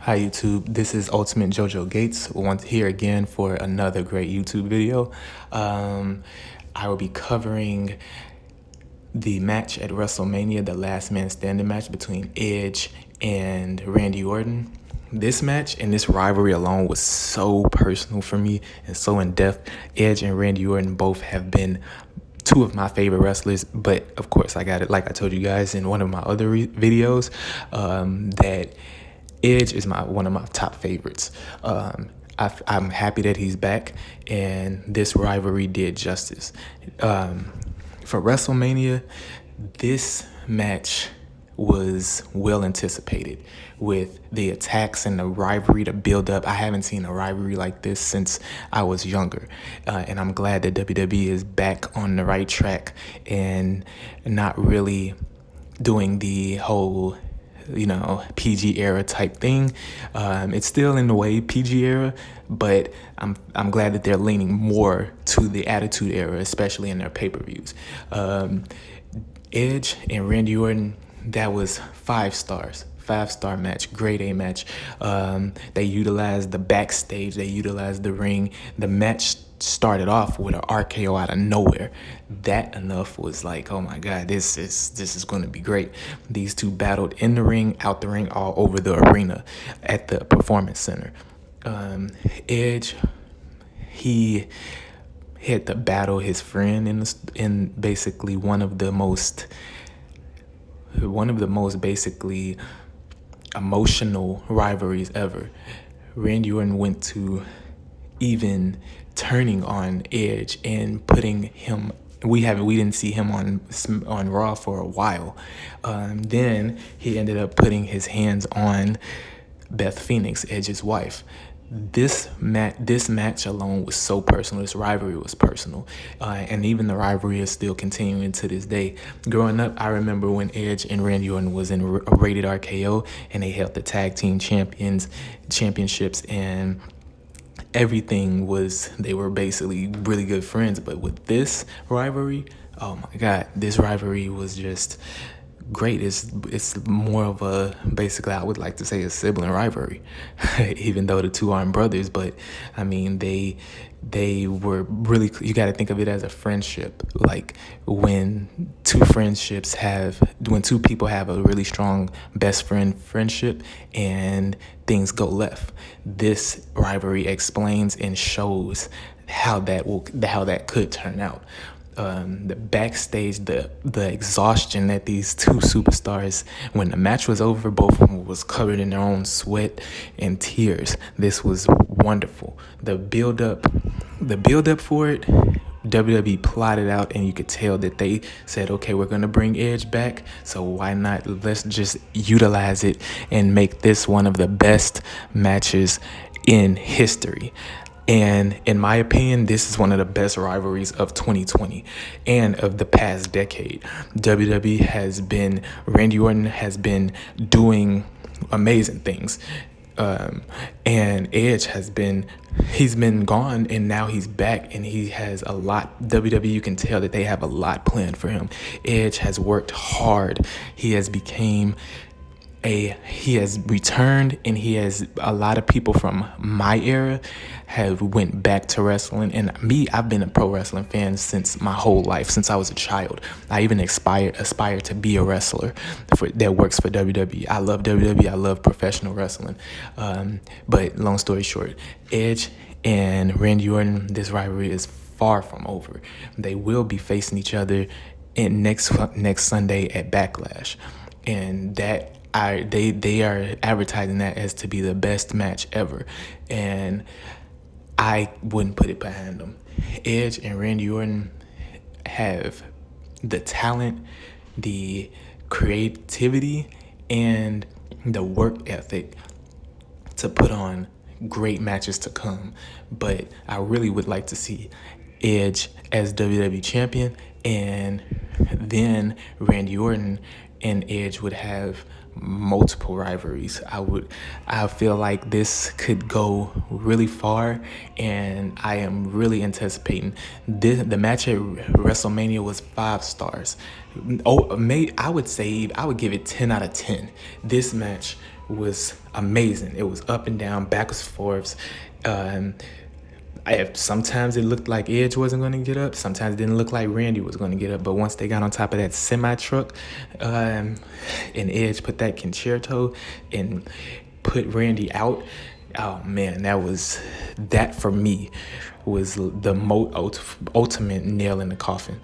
Hi YouTube, this is Ultimate JoJo Gates once here again for another great YouTube video. I will be covering the match at WrestleMania, the last man standing match between Edge and Randy Orton. This match and this rivalry alone was so personal for me and so in-depth. Edge and Randy Orton both have been two of my favorite wrestlers, but of course I got it, like I told you guys in one of my other videos, that Edge is one of my top favorites. I'm happy that he's back, and this rivalry did justice. For WrestleMania, this match was well anticipated with the attacks and the rivalry to build up. I haven't seen a rivalry like this since I was younger, and I'm glad that WWE is back on the right track and not really doing the whole PG era type thing. It's still in the way PG era, but I'm glad that they're leaning more to the Attitude Era, especially in their pay-per-views. Edge and Randy Orton, that was 5 stars. 5-star match, grade A match. They utilized the backstage, they utilized the ring. The match started off with an RKO out of nowhere. That enough was like, oh my God, this is going to be great. These two battled in the ring, out the ring, all over the arena at the Performance Center. Edge, he had to battle his friend in basically one of the most basically emotional rivalries ever. Randy Orton went to even turning on Edge and putting him. We didn't see him on Raw for a while. Then he ended up putting his hands on Beth Phoenix, Edge's wife. This match alone was so personal. This rivalry was personal, and even the rivalry is still continuing to this day. Growing up, I remember when Edge and Randy Orton was in a Rated RKO, and they held the tag team championships, and everything they were basically really good friends. But with this rivalry, oh my God, this rivalry was just great. It's more of a, basically, I would like to say, a sibling rivalry, even though the two aren't brothers. But I mean, they were really, you got to think of it as a friendship. Like when two people have a really strong best friendship and things go left, this rivalry explains and shows how that could turn out. The backstage, the exhaustion that these two superstars, when the match was over, both of them was covered in their own sweat and tears. This was wonderful. The build up for it, WWE plotted out, and you could tell that they said, okay, we're going to bring Edge back, so why not, let's just utilize it and make this one of the best matches in history. And in my opinion, this is one of the best rivalries of 2020 and of the past decade. Randy Orton has been doing amazing things. And Edge he's been gone, and now he's back, and he has a lot. WWE, you can tell that they have a lot planned for him. Edge has worked hard. He has returned, and a lot of people from my era have went back to wrestling. And me, I've been a pro wrestling fan since my whole life, since I was a child. I even aspire to be a wrestler that works for WWE. I love WWE. I love professional wrestling. But long story short, Edge and Randy Orton, this rivalry is far from over. They will be facing each other next Sunday at Backlash, and they are advertising that as to be the best match ever, and I wouldn't put it behind them. Edge and Randy Orton have the talent, the creativity, and the work ethic to put on great matches to come. But I really would like to see Edge as WWE champion, and then Randy Orton and Edge would have multiple rivalries. I feel like this could go really far, and I am really anticipating this. The match at WrestleMania was 5 stars. I would give it 10 out of 10. This match was amazing. It was up and down, backwards, forwards. Sometimes it looked like Edge wasn't going to get up. Sometimes it didn't look like Randy was going to get up. But once they got on top of that semi-truck, and Edge put that concerto and put Randy out, oh man, that for me was the ultimate nail in the coffin.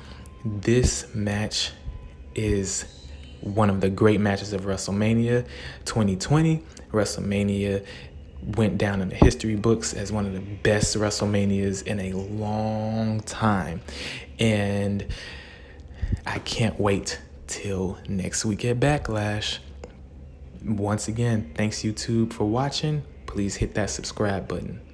This match is one of the great matches of WrestleMania 2020. WrestleMania went down in the history books as one of the best WrestleManias in a long time. And I can't wait till next week at Backlash. Once again, thanks YouTube for watching. Please hit that subscribe button.